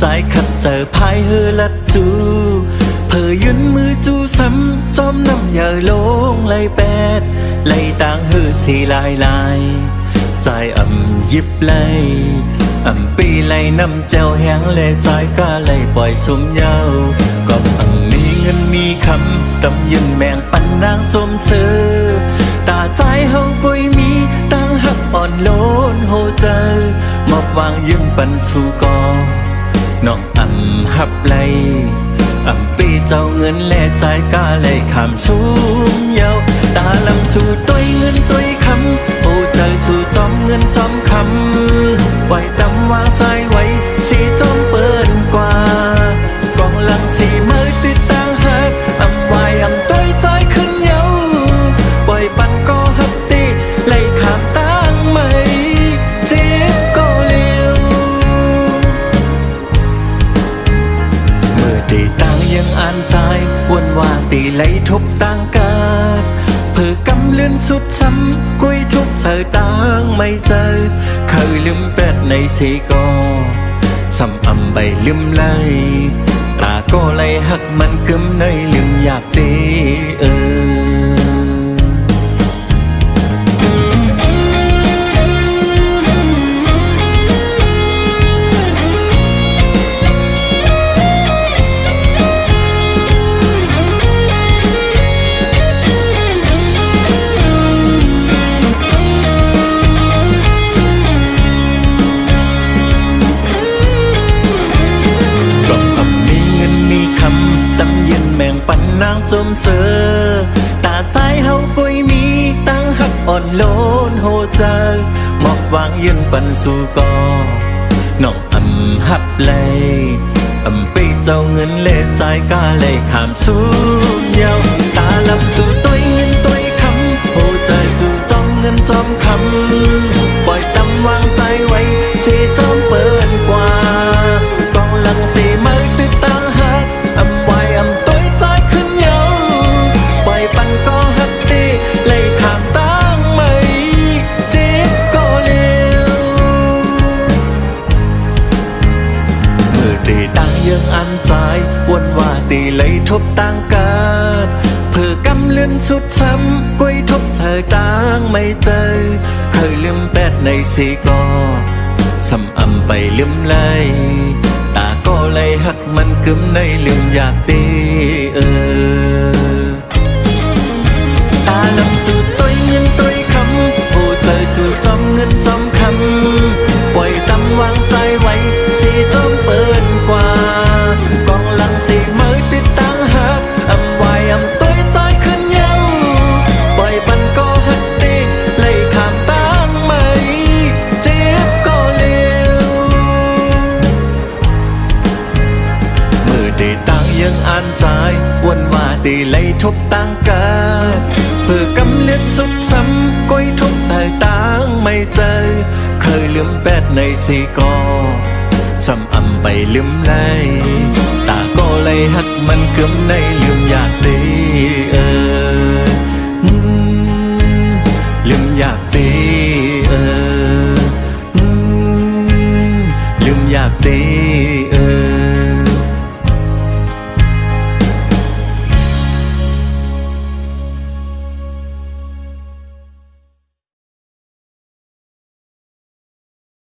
ใจขัดเจอพายเฮอลัดจูเพอยืนมือจูซ้ำจอมน้ำอย่าลงไหลแปดไหลต่างเฮอสีลายลายใจยิบไหลปีไหลน้ำเจ้าแห้งและใจก็ไหลปล่อยสมเยาก็มีเงินมีคำตำยืนแมงปันนางจมเสือตาใจเฮากุยมีตั้งหักอ่อนโลนโหเจอมอบวางยืมปันสู่กอน้องหับไหลปีเจ้าเงินและใจกาไหลคำสูงเยาตาลำสู่ตัวเงินตัวคำโอ้ใจสู่จอมเงินจอมคำไว้ตำวางใจไว้สีจอมเปิดกว่ากองหลังสีมือติดตั้งหักไว้ตัวใจขึ้นเยาปล่อยปันก็หักตีไหลขามตั้งไม่เจ็บก็เลี้ยวตีต่างยังอ่านใจวนว่าตีไหลทุบต่างกาดเพื่อกำเลื่อนสุดช้ำกุยทุกเสือต่างไม่เจอเคยลืมเป็ดในสีกอซ้ำใบลืมไหลตาก็ไหลหักมันกึมในลืมอยากตีปันนางจมเสือตาใจเฮากุยมีตั้งหักอ่อนโลนโหเจอมอบวางยืนปันสู่กอน้องหับไหลปีเจ้าเงินเล่ใจกาไหลขามสู่เยาตาลำสู่ตัวเงินตัวคำโหใจสู่จอมเงินจอมคำปล่อยตำวางใจไว้สีจอมเปิดกว่ากองหลังสีมือติดตั้งหักไว้ตัวใจขึ้นเยาปล่อยปันก็หักตีไหลขามตั้งไม่เจ็บก็เลี้ยวมือตีต่างยังอันใจวนว่าตีไหลทบต่างกาดเพื่อกำเลื่อนสุดช้ำกุยทบเสือต่างไม่เจอเคยลืมแปดในสีกอซ้ำไปลืมไหลตาก็ไหลหักมันกึมในลืมอยากตีตาลำสู่ตัวเงินตัวคำโอ้ใจสู่จอมเงินจอมคำปล่อยตำวางใจไว้สีจอมเปิดกว่ากองหลังสีมือติดตั้งหักไว้ตัวใจขึ้นเยาปล่อยปันก็หักตีไหลขามตั้งไม่เจ็บก็เลี้ยวมือตีต่างยังอ่านใจวนว่าตีไหลทบต่างกาดเพื่อกำเลือดสุดซ้ำก้อยทุบสายต่างไม่เจอเคยลืมแปดในสีกอซ้ำไปลืมไหลตาก็ไหลหักมันกึมในลืมอยากตี